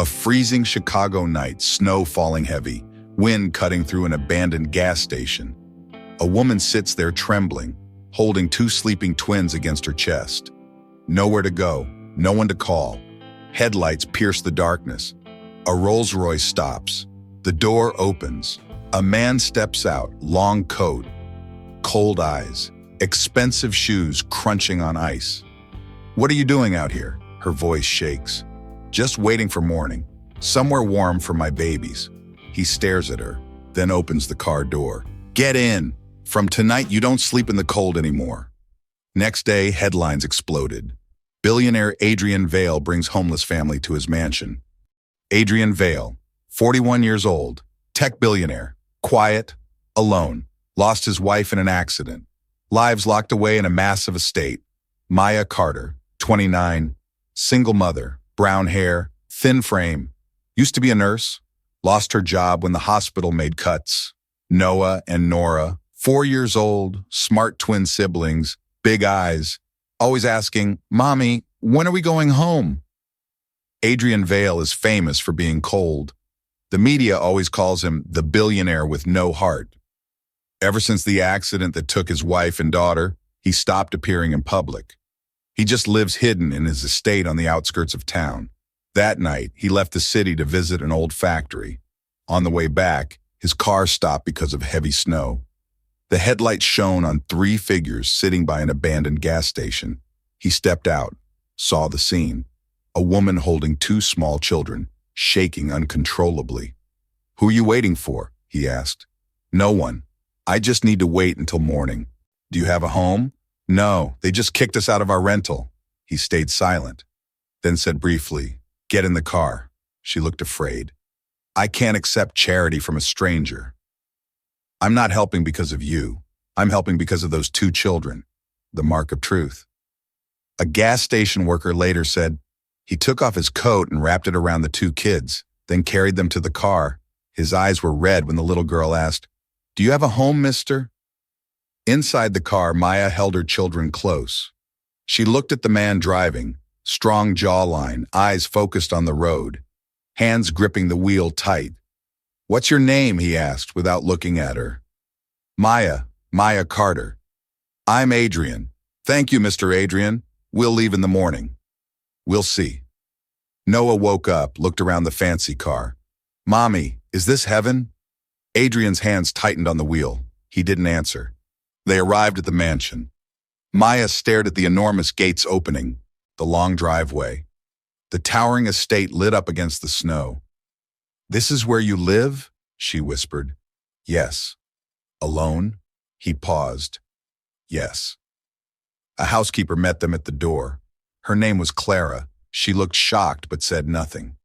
A freezing Chicago night, snow falling heavy, wind cutting through an abandoned gas station. A woman sits there trembling, holding two sleeping twins against her chest. Nowhere to go, no one to call. Headlights pierce the darkness. A Rolls-Royce stops. The door opens. A man steps out, long coat, cold eyes, expensive shoes crunching on ice. "What are you doing out here?" Her voice shakes. "Just waiting for morning. Somewhere warm for my babies." He stares at her, then opens the car door. "Get in. From tonight, you don't sleep in the cold anymore." Next day, headlines exploded. Billionaire Adrian Vale brings homeless family to his mansion. Adrian Vale, 41 years old, tech billionaire, quiet, alone, lost his wife in an accident. Lives locked away in a massive estate. Maya Carter, 29, single mother, brown hair, thin frame, used to be a nurse, lost her job when the hospital made cuts. Noah and Nora, 4 years old, smart twin siblings, big eyes, always asking, "Mommy, when are we going home?" Adrian Vale is famous for being cold. The media always calls him the billionaire with no heart. Ever since the accident that took his wife and daughter, he stopped appearing in public. He just lives hidden in his estate on the outskirts of town. That night, he left the city to visit an old factory. On the way back, his car stopped because of heavy snow. The headlights shone on 3 figures sitting by an abandoned gas station. He stepped out, saw the scene. A woman holding 2 small children, shaking uncontrollably. "Who are you waiting for?" he asked. "No one. I just need to wait until morning." "Do you have a home?" "No, they just kicked us out of our rental." He stayed silent, then said briefly, "Get in the car." She looked afraid. "I can't accept charity from a stranger." "I'm not helping because of you. I'm helping because of those 2 children." The mark of truth. A gas station worker later said, he took off his coat and wrapped it around the 2 kids, then carried them to the car. His eyes were red when the little girl asked, "Do you have a home, mister?" Inside the car, Maya held her children close. She looked at the man driving, strong jawline, eyes focused on the road, hands gripping the wheel tight. "What's your name?" he asked without looking at her. Maya Carter." "I'm Adrian." "Thank you, Mr. Adrian. We'll leave in the morning." "We'll see." Noah woke up, looked around the fancy car. "Mommy, is this heaven?" Adrian's hands tightened on the wheel. He didn't answer. They arrived at the mansion. Maya stared at the enormous gates opening, the long driveway. The towering estate lit up against the snow. "This is where you live?" she whispered. "Yes." "Alone?" He paused. "Yes." A housekeeper met them at the door. Her name was Clara. She looked shocked but said nothing.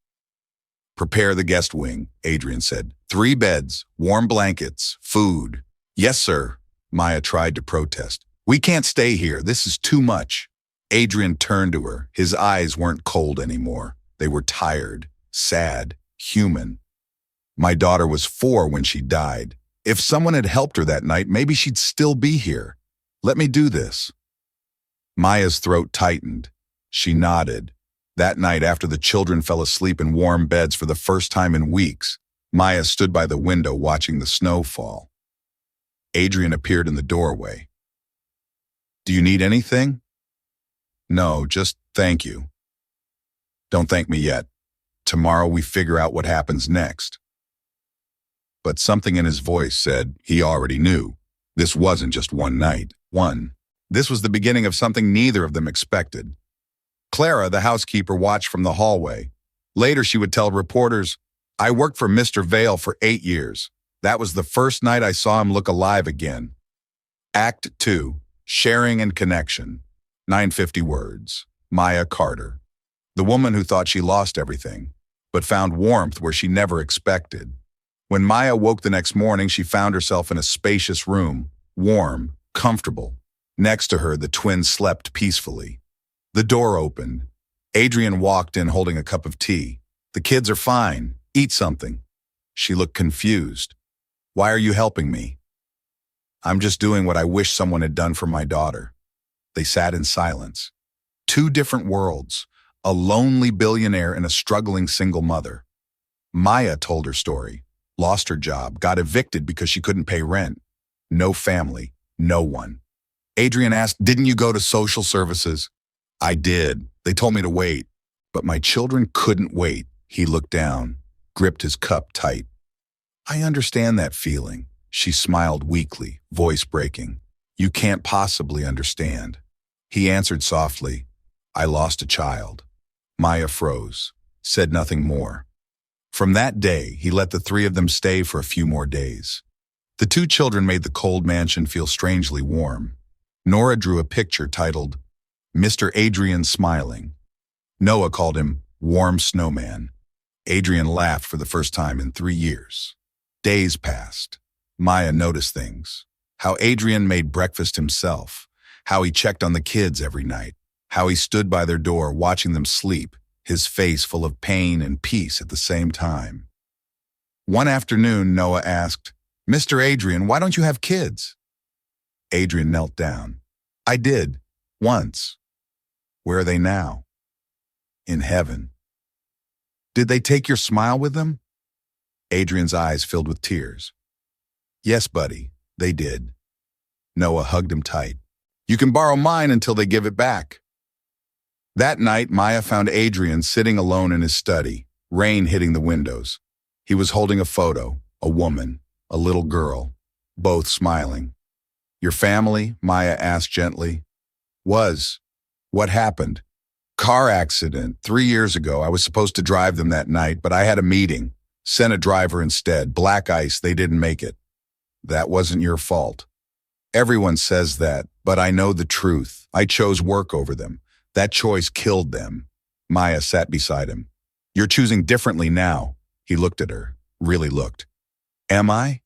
"Prepare the guest wing," Adrian said. 3 beds, warm blankets, food." "Yes, sir." Maya tried to protest. "We can't stay here. This is too much." Adrian turned to her. His eyes weren't cold anymore. They were tired, sad, human. "My daughter was 4 when she died. If someone had helped her that night, maybe she'd still be here. Let me do this." Maya's throat tightened. She nodded. That night, after the children fell asleep in warm beds for the first time in weeks, Maya stood by the window watching the snow fall. Adrian appeared in the doorway. "Do you need anything?" "No, just thank you." "Don't thank me yet. Tomorrow we figure out what happens next." But something in his voice said he already knew. This wasn't just one night. This was the beginning of something neither of them expected. Clara, the housekeeper, watched from the hallway. Later, she would tell reporters, "I worked for Mr. Vale for 8 years. That was the first night I saw him look alive again." Act 2, Sharing and Connection. 950 words. Maya Carter. The woman who thought she lost everything, but found warmth where she never expected. When Maya woke the next morning, she found herself in a spacious room, warm, comfortable. Next to her, the twins slept peacefully. The door opened. Adrian walked in holding a cup of tea. "The kids are fine. Eat something." She looked confused. "Why are you helping me?" "I'm just doing what I wish someone had done for my daughter." They sat in silence. 2 different worlds, a lonely billionaire and a struggling single mother. Maya told her story, lost her job, got evicted because she couldn't pay rent. No family, no one. Adrian asked, "Didn't you go to social services?" "I did. They told me to wait." "But my children couldn't wait." He looked down, gripped his cup tight. "I understand that feeling." She smiled weakly, voice breaking. "You can't possibly understand." He answered softly, "I lost a child." Maya froze, said nothing more. From that day, he let the three of them stay for a few more days. The two children made the cold mansion feel strangely warm. Nora drew a picture titled, "Mr. Adrian Smiling." Noah called him Warm Snowman. Adrian laughed for the first time in 3 years. Days passed. Maya noticed things. How Adrian made breakfast himself. How he checked on the kids every night. How he stood by their door watching them sleep, his face full of pain and peace at the same time. One afternoon, Noah asked, "Mr. Adrian, why don't you have kids?" Adrian knelt down. "I did, once." "Where are they now?" "In heaven." "Did they take your smile with them?" Adrian's eyes filled with tears. "Yes, buddy, they did." Noah hugged him tight. "You can borrow mine until they give it back." That night, Maya found Adrian sitting alone in his study, rain hitting the windows. He was holding a photo, a woman, a little girl, both smiling. "Your family?" Maya asked gently. "Was. What happened?" "Car accident 3 years ago. I was supposed to drive them that night, but I had a meeting. Sent a driver instead. Black ice, they didn't make it." "That wasn't your fault." "Everyone says that, but I know the truth. I chose work over them. That choice killed them." Maya sat beside him. "You're choosing differently now." He looked at her, really looked. "Am I?"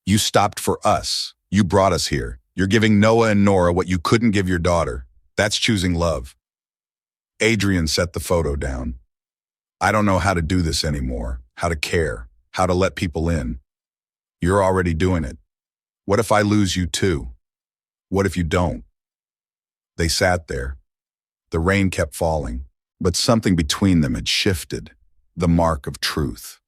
"You stopped for us. You brought us here. You're giving Noah and Nora what you couldn't give your daughter. That's choosing love." Adrian set the photo down. "I don't know how to do this anymore, how to care, how to let people in. You're already doing it. What if I lose you too? What if you don't?" They sat there. The rain kept falling, but something between them had shifted, the mark of truth.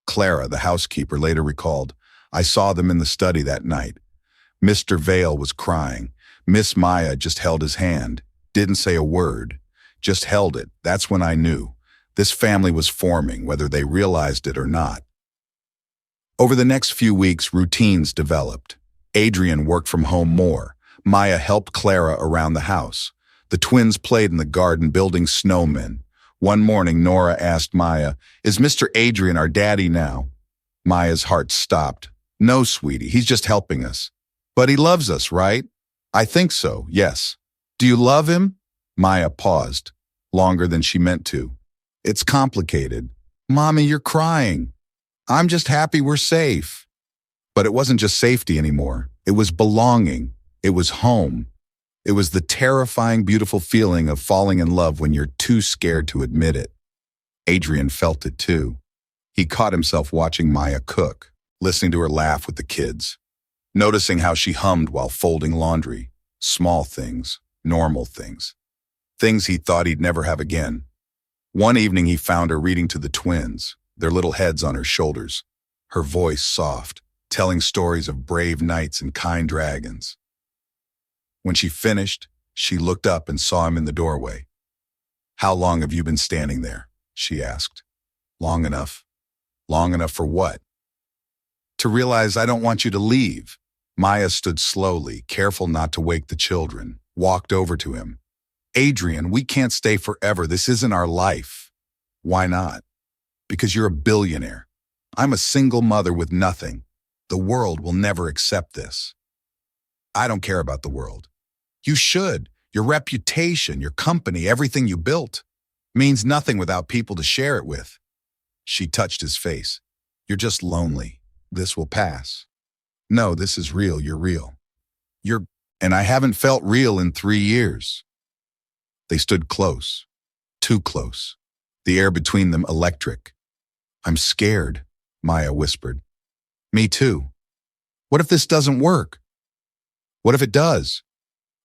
Clara, the housekeeper, later recalled, "I saw them in the study that night. Mr. Vale was crying. Miss Maya just held his hand, didn't say a word, just held it. That's when I knew. This family was forming, whether they realized it or not." Over the next few weeks, routines developed. Adrian worked from home more. Maya helped Clara around the house. The twins played in the garden building snowmen. One morning, Nora asked Maya, "Is Mr. Adrian our daddy now?" Maya's heart stopped. "No, sweetie, he's just helping us." "But he loves us, right?" "I think so, yes." "Do you love him?" Maya paused, longer than she meant to. "It's complicated." "Mommy, you're crying." "I'm just happy we're safe." But it wasn't just safety anymore. It was belonging. It was home. It was the terrifying, beautiful feeling of falling in love when you're too scared to admit it. Adrian felt it too. He caught himself watching Maya cook, listening to her laugh with the kids, noticing how she hummed while folding laundry. Small things, normal things. Things he thought he'd never have again. One evening he found her reading to the twins, their little heads on her shoulders, her voice soft, telling stories of brave knights and kind dragons. When she finished, she looked up and saw him in the doorway. "How long have you been standing there?" she asked. "Long enough." "Long enough for what?" "To realize I don't want you to leave." Maya stood slowly, careful not to wake the children, walked over to him. "Adrian, we can't stay forever. This isn't our life." "Why not?" "Because you're a billionaire. I'm a single mother with nothing. The world will never accept this." "I don't care about the world." "You should. Your reputation, your company, everything you built means nothing without people to share it with." She touched his face. "You're just lonely. This will pass." "No, this is real. You're real." And I haven't felt real in 3 years." They stood close, too close, the air between them electric. "I'm scared," Maya whispered. "Me too. What if this doesn't work? What if it does?"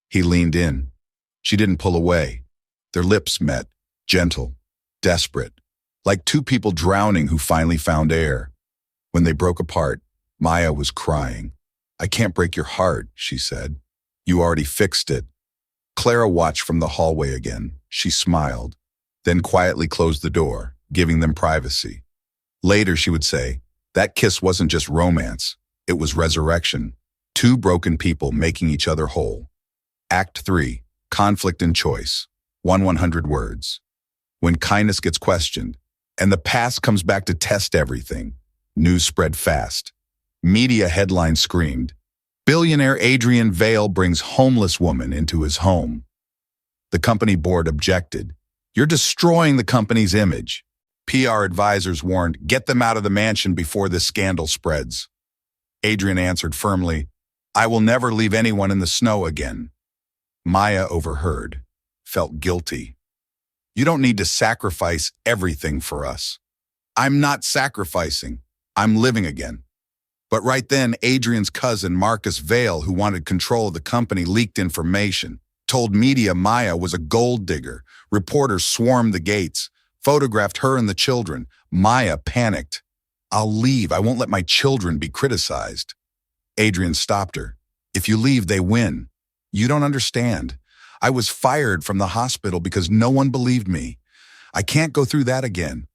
He leaned in. She didn't pull away. Their lips met, gentle, desperate, like two people drowning who finally found air. When they broke apart, Maya was crying. "I can't break your heart," she said. "You already fixed it." Clara watched from the hallway again. She smiled, then quietly closed the door, giving them privacy. Later, she would say, that kiss wasn't just romance, it was resurrection. Two broken people making each other whole. Act 3, Conflict and Choice. 100 words. When kindness gets questioned, and the past comes back to test everything, news spread fast. Media headlines screamed, "Billionaire Adrian Vale brings homeless woman into his home." The company board objected. "You're destroying the company's image." PR advisors warned, "Get them out of the mansion before this scandal spreads." Adrian answered firmly, "I will never leave anyone in the snow again." Maya overheard, felt guilty. "You don't need to sacrifice everything for us." "I'm not sacrificing. I'm living again." But right then, Adrian's cousin, Marcus Vale, who wanted control of the company, leaked information, told media Maya was a gold digger. Reporters swarmed the gates, photographed her and the children. Maya panicked. "I'll leave. I won't let my children be criticized." Adrian stopped her. "If you leave, they win. You don't understand. I was fired from the hospital because no one believed me. I can't go through that again."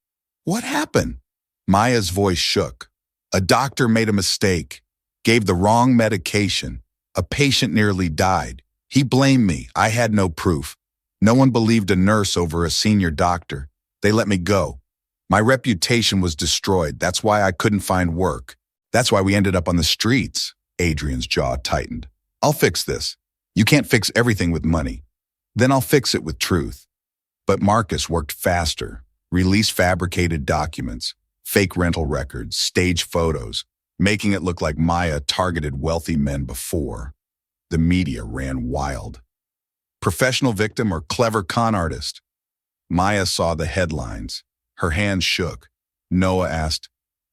"What happened?" Maya's voice shook. "A doctor made a mistake, gave the wrong medication. A patient nearly died. He blamed me. I had no proof. No one believed a nurse over a senior doctor. They let me go. My reputation was destroyed. That's why I couldn't find work. That's why we ended up on the streets." Adrian's jaw tightened. "I'll fix this. You can't fix everything with money. Then I'll fix it with truth." But Marcus worked faster, released fabricated documents, fake rental records, staged photos, making it look like Maya targeted wealthy men before. The media ran wild. Professional victim or clever con artist? Maya saw the headlines. Her hands shook. Noah asked,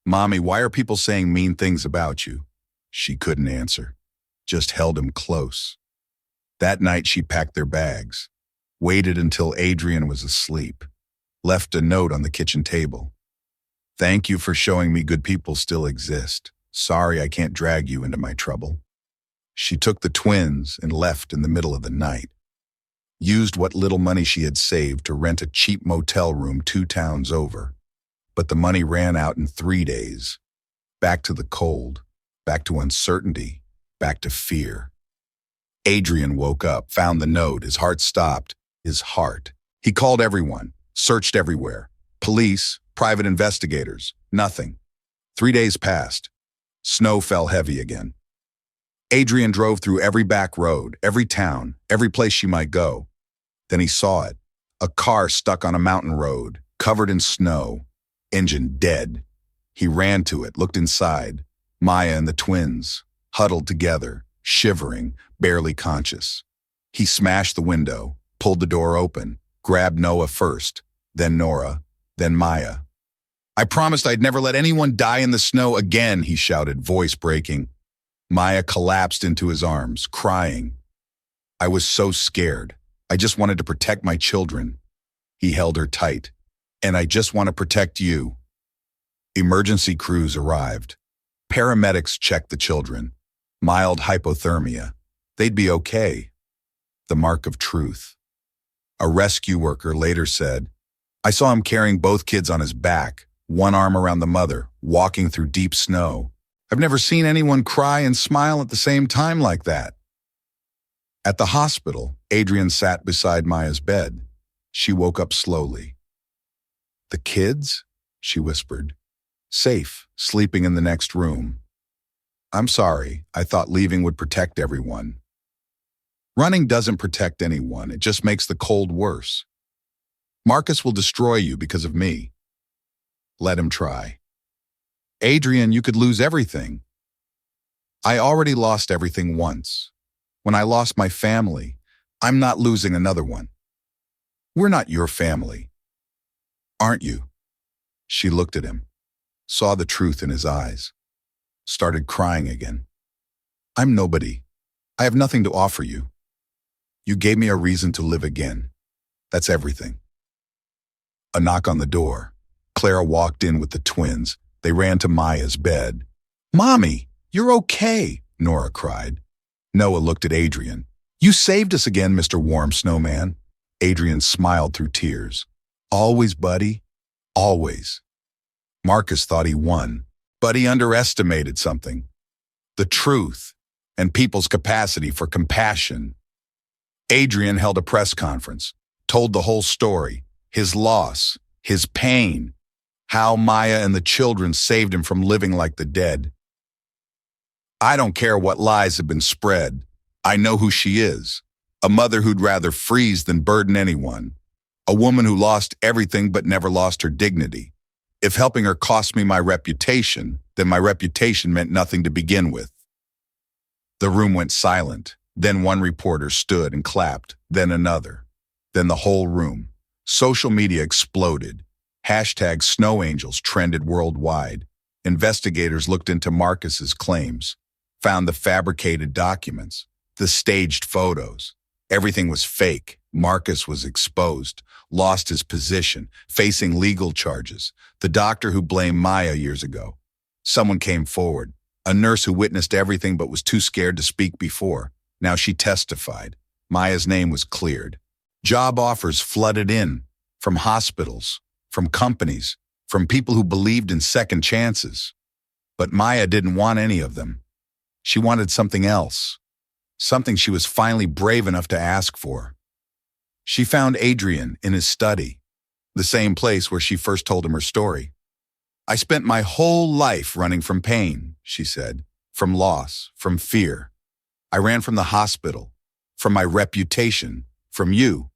"Mommy, why are people saying mean things about you?" She couldn't answer, just held him close. That night she packed their bags, waited until Adrian was asleep, left a note on the kitchen table. "Thank you for showing me good people still exist. Sorry I can't drag you into my trouble." She took the twins and left in the middle of the night. Used what little money she had saved to rent a cheap motel room 2 towns over. But the money ran out in 3 days. Back to the cold, back to uncertainty, back to fear. Adrian woke up, found the note, his heart stopped. His heart. He called everyone, searched everywhere. Police, private investigators, nothing. 3 days passed. Snow fell heavy again. Adrian drove through every back road, every town, every place she might go. Then he saw it. A car stuck on a mountain road, covered in snow, engine dead. He ran to it, looked inside. Maya and the twins, huddled together, shivering, barely conscious. He smashed the window, pulled the door open, grabbed Noah first, then Nora, then Maya. "I promised I'd never let anyone die in the snow again," he shouted, voice breaking. Maya collapsed into his arms, crying. "I was so scared. I just wanted to protect my children." He held her tight. "And I just want to protect you." Emergency crews arrived. Paramedics checked the children. Mild hypothermia. They'd be okay. The mark of truth. A rescue worker later said, "I saw him carrying both kids on his back, one arm around the mother, walking through deep snow. I've never seen anyone cry and smile at the same time like that." At the hospital, Adrian sat beside Maya's bed. She woke up slowly. "The kids?" she whispered. "Safe, sleeping in the next room." "I'm sorry, I thought leaving would protect everyone." "Running doesn't protect anyone, it just makes the cold worse. Marcus will destroy you because of me." "Let him try." "Adrian, you could lose everything." "I already lost everything once. When I lost my family, I'm not losing another one." "We're not your family." "Aren't you?" She looked at him, saw the truth in his eyes, started crying again. "I'm nobody. I have nothing to offer you. You gave me a reason to live again. That's everything." A knock on the door. Clara walked in with the twins. They ran to Maya's bed. "Mommy, you're okay," Nora cried. Noah looked at Adrian. "You saved us again, Mr. Warm Snowman." Adrian smiled through tears. "Always, buddy. Always." Marcus thought he won, but he underestimated something. The truth and people's capacity for compassion. Adrian held a press conference, told the whole story, his loss, his pain, how Maya and the children saved him from living like the dead. "I don't care what lies have been spread. I know who she is. A mother who'd rather freeze than burden anyone. A woman who lost everything but never lost her dignity. If helping her cost me my reputation, then my reputation meant nothing to begin with." The room went silent. Then one reporter stood and clapped, then another. Then the whole room. Social media exploded. Hashtag Snow Angels trended worldwide. Investigators looked into Marcus's claims, found the fabricated documents, the staged photos. Everything was fake. Marcus was exposed, lost his position, facing legal charges. The doctor who blamed Maya years ago. Someone came forward, a nurse who witnessed everything but was too scared to speak before. Now she testified. Maya's name was cleared. Job offers flooded in, from hospitals, from companies, from people who believed in second chances. But Maya didn't want any of them. She wanted something else, something she was finally brave enough to ask for. She found Adrian in his study, the same place where she first told him her story. "I spent my whole life running from pain," she said, "from loss, from fear. I ran from the hospital, from my reputation, from you.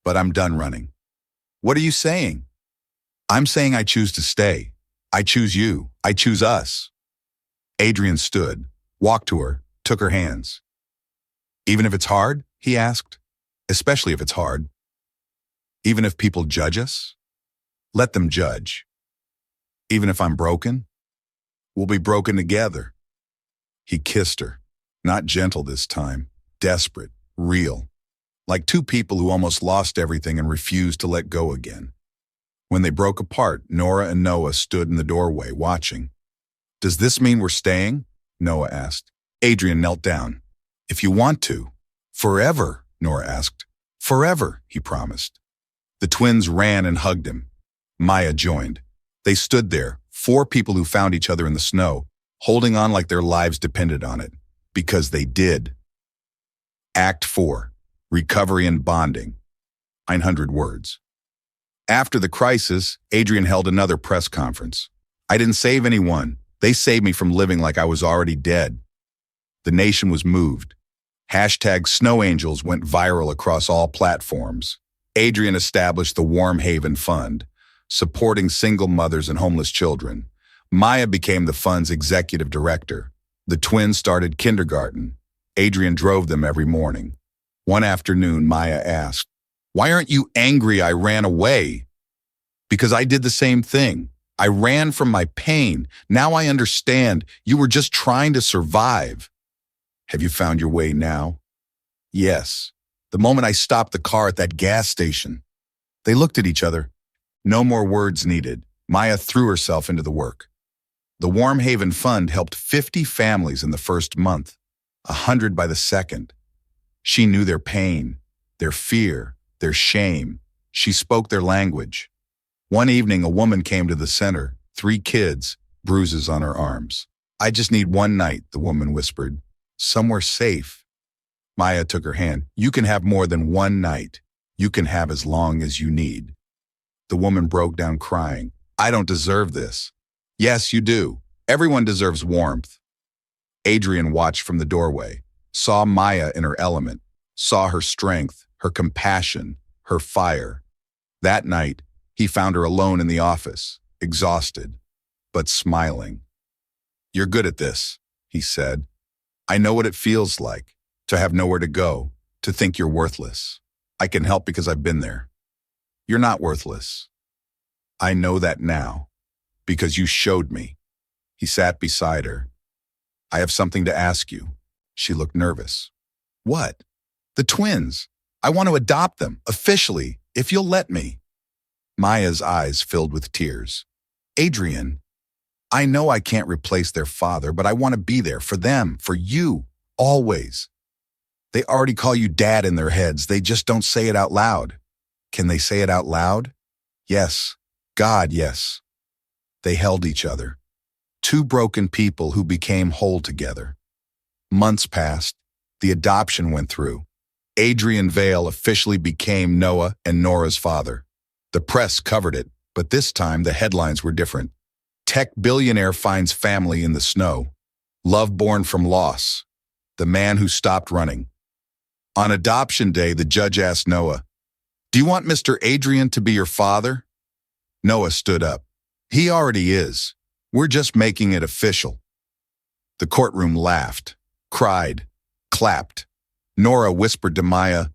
But I'm done running." "What are you saying?" "I'm saying I choose to stay. I choose you. I choose us." Adrian stood, walked to her, took her hands. "Even if it's hard?" he asked. "Especially if it's hard. Even if people judge us? Let them judge. Even if I'm broken? We'll be broken together." He kissed her, not gentle this time, desperate, real, like two people who almost lost everything and refused to let go again. When they broke apart, Nora and Noah stood in the doorway, watching. "Does this mean we're staying?" Noah asked. Adrian knelt down. "If you want to." "Forever?" Nora asked. "Forever," he promised. The twins ran and hugged him. Maya joined. They stood there, four people who found each other in the snow, holding on like their lives depended on it. Because they did. Act 4. Recovery and Bonding. 900 words. After the crisis, Adrian held another press conference. "I didn't save anyone. They saved me from living like I was already dead." The nation was moved. Hashtag Snow Angels went viral across all platforms. Adrian established the Warm Haven Fund, supporting single mothers and homeless children. Maya became the fund's executive director. The twins started kindergarten. Adrian drove them every morning. One afternoon, Maya asked, "Why aren't you angry I ran away?" "Because I did the same thing. I ran from my pain. Now I understand. You were just trying to survive." "Have you found your way now?" "Yes. The moment I stopped the car at that gas station." They looked at each other. No more words needed. Maya threw herself into the work. The Warm Haven Fund helped 50 families in the first month, 100 by the second. She knew their pain, their fear, their shame. She spoke their language. One evening, a woman came to the center, 3 kids, bruises on her arms. "I just need one night," the woman whispered. "Somewhere safe." Maya took her hand. "You can have more than one night. You can have as long as you need." The woman broke down crying. "I don't deserve this." "Yes, you do. Everyone deserves warmth." Adrian watched from the doorway, saw Maya in her element, saw her strength, her compassion, her fire. That night, he found her alone in the office, exhausted, but smiling. "You're good at this," he said. "I know what it feels like, to have nowhere to go, to think you're worthless. I can help because I've been there. You're not worthless. I know that now, because you showed me." He sat beside her. "I have something to ask you." She looked nervous. "What?" "The twins. I want to adopt them, officially, if you'll let me." Maya's eyes filled with tears. Adrian, I know I can't replace their father, but I want to be there for them, for you, always. They already call you dad in their heads. They just don't say it out loud. Can they say it out loud? Yes. God, yes. They held each other. Two broken people who became whole together. Months passed. The adoption went through. Adrian Vale officially became Noah and Nora's father. The press covered it, but this time the headlines were different. Tech billionaire finds family in the snow. Love born from loss. The man who stopped running. On adoption day, the judge asked Noah, "Do you want Mr. Adrian to be your father?" Noah stood up. "He already is. We're just making it official." The courtroom laughed, cried, clapped. Nora whispered to Maya,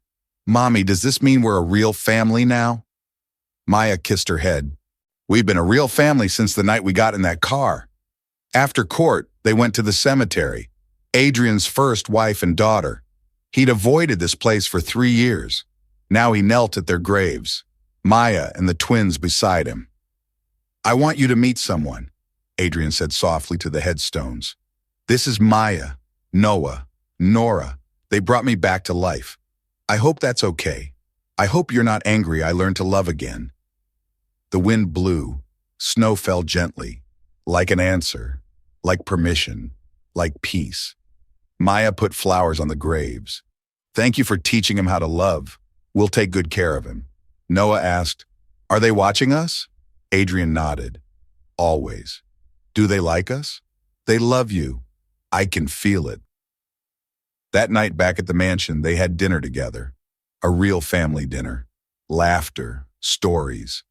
"Mommy, does this mean we're a real family now?" Maya kissed her head. "We've been a real family since the night we got in that car." After court, they went to the cemetery. Adrian's first wife and daughter. He'd avoided this place for 3 years. Now he knelt at their graves, Maya and the twins beside him. "I want you to meet someone," Adrian said softly to the headstones. "This is Maya, Noah, Nora. They brought me back to life. I hope that's okay. I hope you're not angry I learned to love again." The wind blew. Snow fell gently, like an answer, like permission, like peace. Maya put flowers on the graves. "Thank you for teaching him how to love. We'll take good care of him." Noah asked, "Are they watching us?" Adrian nodded. "Always." "Do they like us?" "They love you. I can feel it." That night back at the mansion, they had dinner together. A real family dinner. Laughter, stories.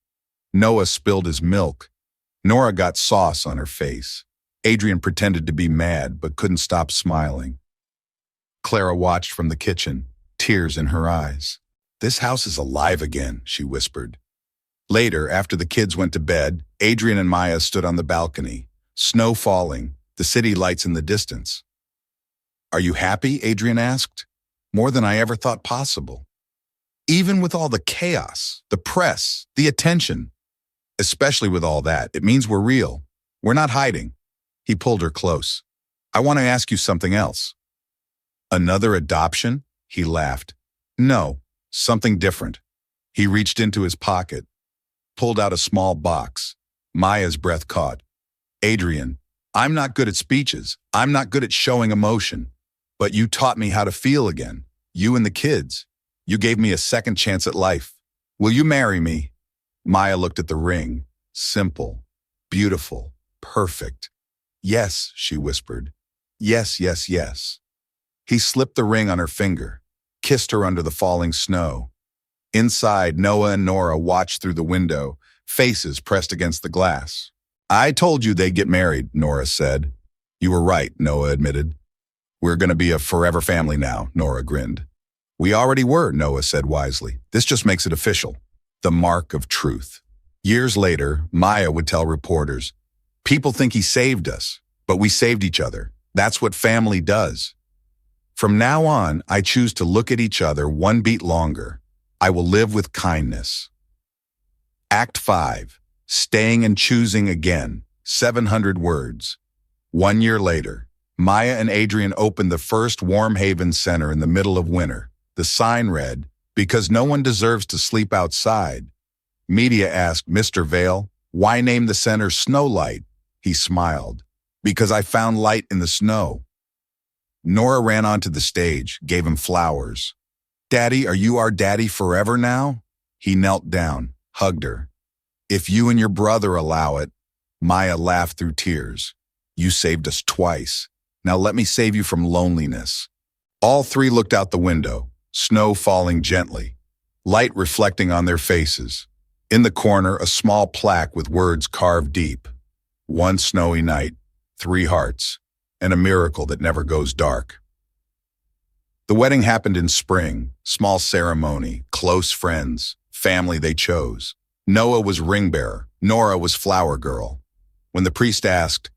Noah spilled his milk. Nora got sauce on her face. Adrian pretended to be mad, but couldn't stop smiling. Clara watched from the kitchen, tears in her eyes. "This house is alive again," she whispered. Later, after the kids went to bed, Adrian and Maya stood on the balcony. Snow falling, the city lights in the distance. "Are you happy?" Adrian asked. "More than I ever thought possible. Even with all the chaos, the press, the attention. Especially with all that, it means we're real. We're not hiding." He pulled her close. "I want to ask you something else." "Another adoption?" He laughed. "No, something different." He reached into his pocket, pulled out a small box. Maya's breath caught. "Adrian, I'm not good at speeches. I'm not good at showing emotion. But you taught me how to feel again. You and the kids. You gave me a second chance at life. Will you marry me?" Maya looked at the ring. Simple, beautiful, perfect. "Yes," she whispered. "Yes, yes, yes." He slipped the ring on her finger, kissed her under the falling snow. Inside, Noah and Nora watched through the window, faces pressed against the glass. "I told you they'd get married," Nora said. "You were right," Noah admitted. "We're going to be a forever family now," Nora grinned. "We already were," Noah said wisely. "This just makes it official." The mark of truth. Years later, Maya would tell reporters, "People think he saved us, but we saved each other. That's what family does." From now on, I choose to look at each other one beat longer. I will live with kindness. Act 5. Staying and choosing again. 700 words. 1 year later, Maya and Adrian opened the first Warm Haven Center in the middle of winter. The sign read, "Because no one deserves to sleep outside." Media asked Mr. Vale, "Why name the center Snowlight?" He smiled. "Because I found light in the snow." Nora ran onto the stage, gave him flowers. "Daddy, are you our daddy forever now?" He knelt down, hugged her. "If you and your brother allow it." Maya laughed through tears. "You saved us twice. Now let me save you from loneliness." All three looked out the window, snow falling gently, light reflecting on their faces. In the corner, a small plaque with words carved deep. "One snowy night, 3 hearts, and a miracle that never goes dark." The wedding happened in spring, small ceremony, close friends, family they chose. Noah was ring bearer, Nora was flower girl. When the priest asked,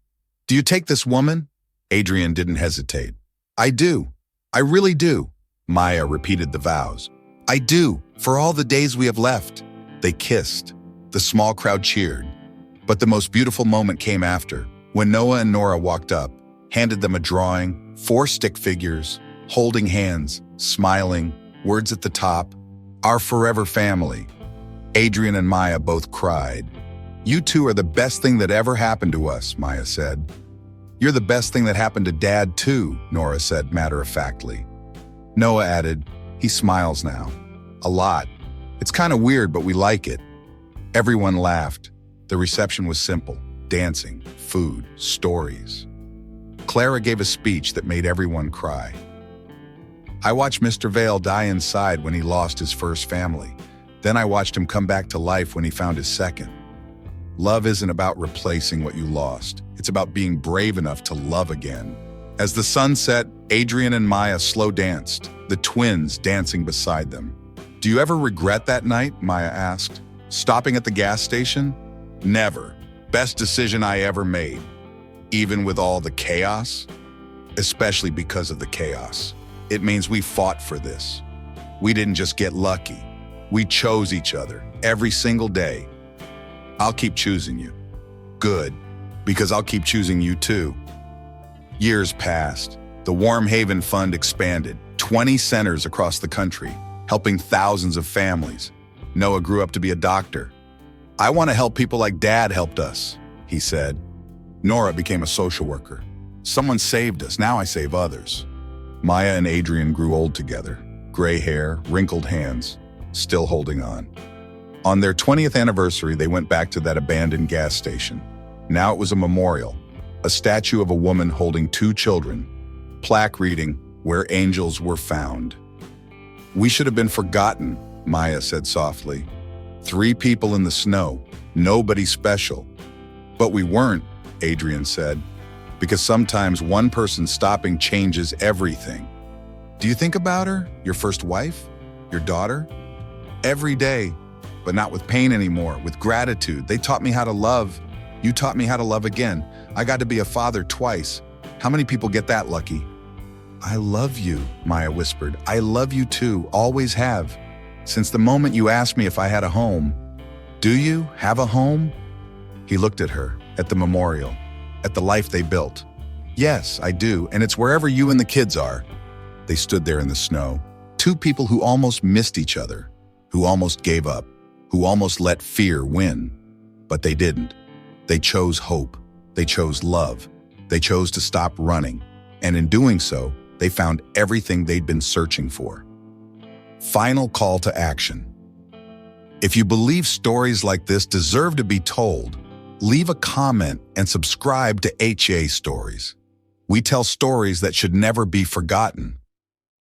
"Do you take this woman?" Adrian didn't hesitate. "I do. I really do." Maya repeated the vows. "I do, for all the days we have left." They kissed. The small crowd cheered. But the most beautiful moment came after, when Noah and Nora walked up, handed them a drawing, 4 stick figures, holding hands, smiling, words at the top, "Our forever family." Adrian and Maya both cried. "You two are the best thing that ever happened to us," Maya said. "You're the best thing that happened to Dad too," Nora said matter-of-factly. Noah added, "He smiles now. A lot. It's kind of weird, but we like it." Everyone laughed. The reception was simple: dancing, food, stories. Clara gave a speech that made everyone cry. "I watched Mr. Vale die inside when he lost his first family. Then I watched him come back to life when he found his second. Love isn't about replacing what you lost. It's about being brave enough to love again." As the sun set, Adrian and Maya slow danced, the twins dancing beside them. "Do you ever regret that night?" Maya asked. "Stopping at the gas station?" "Never. Best decision I ever made. Even with all the chaos?" "Especially because of the chaos. It means we fought for this. We didn't just get lucky. We chose each other every single day. I'll keep choosing you." "Good, because I'll keep choosing you too." Years passed. The Warm Haven Fund expanded, 20 centers across the country, helping thousands of families. Noah grew up to be a doctor. "I want to help people like Dad helped us," he said. Nora became a social worker. "Someone saved us, now I save others." Maya and Adrian grew old together, gray hair, wrinkled hands, still holding on. On their 20th anniversary, they went back to that abandoned gas station. Now it was a memorial, a statue of a woman holding 2 children, plaque reading, "Where angels were found." "We should have been forgotten," Maya said softly. 3 people in the snow, nobody special. "But we weren't," Adrian said, "because sometimes one person stopping changes everything." "Do you think about her, your first wife, your daughter?" "Every day, but not with pain anymore, with gratitude. They taught me how to love. You taught me how to love again. I got to be a father twice. How many people get that lucky?" "I love you," Maya whispered. "I love you too, always have. Since the moment you asked me if I had a home." "Do you have a home?" He looked at her, at the memorial, at the life they built. "Yes, I do, and it's wherever you and the kids are." They stood there in the snow, 2 people who almost missed each other, who almost gave up, who almost let fear win. But they didn't. They chose hope. They chose love. They chose to stop running. And in doing so, they found everything they'd been searching for. Final call to action. If you believe stories like this deserve to be told, leave a comment and subscribe to HA Stories. We tell stories that should never be forgotten.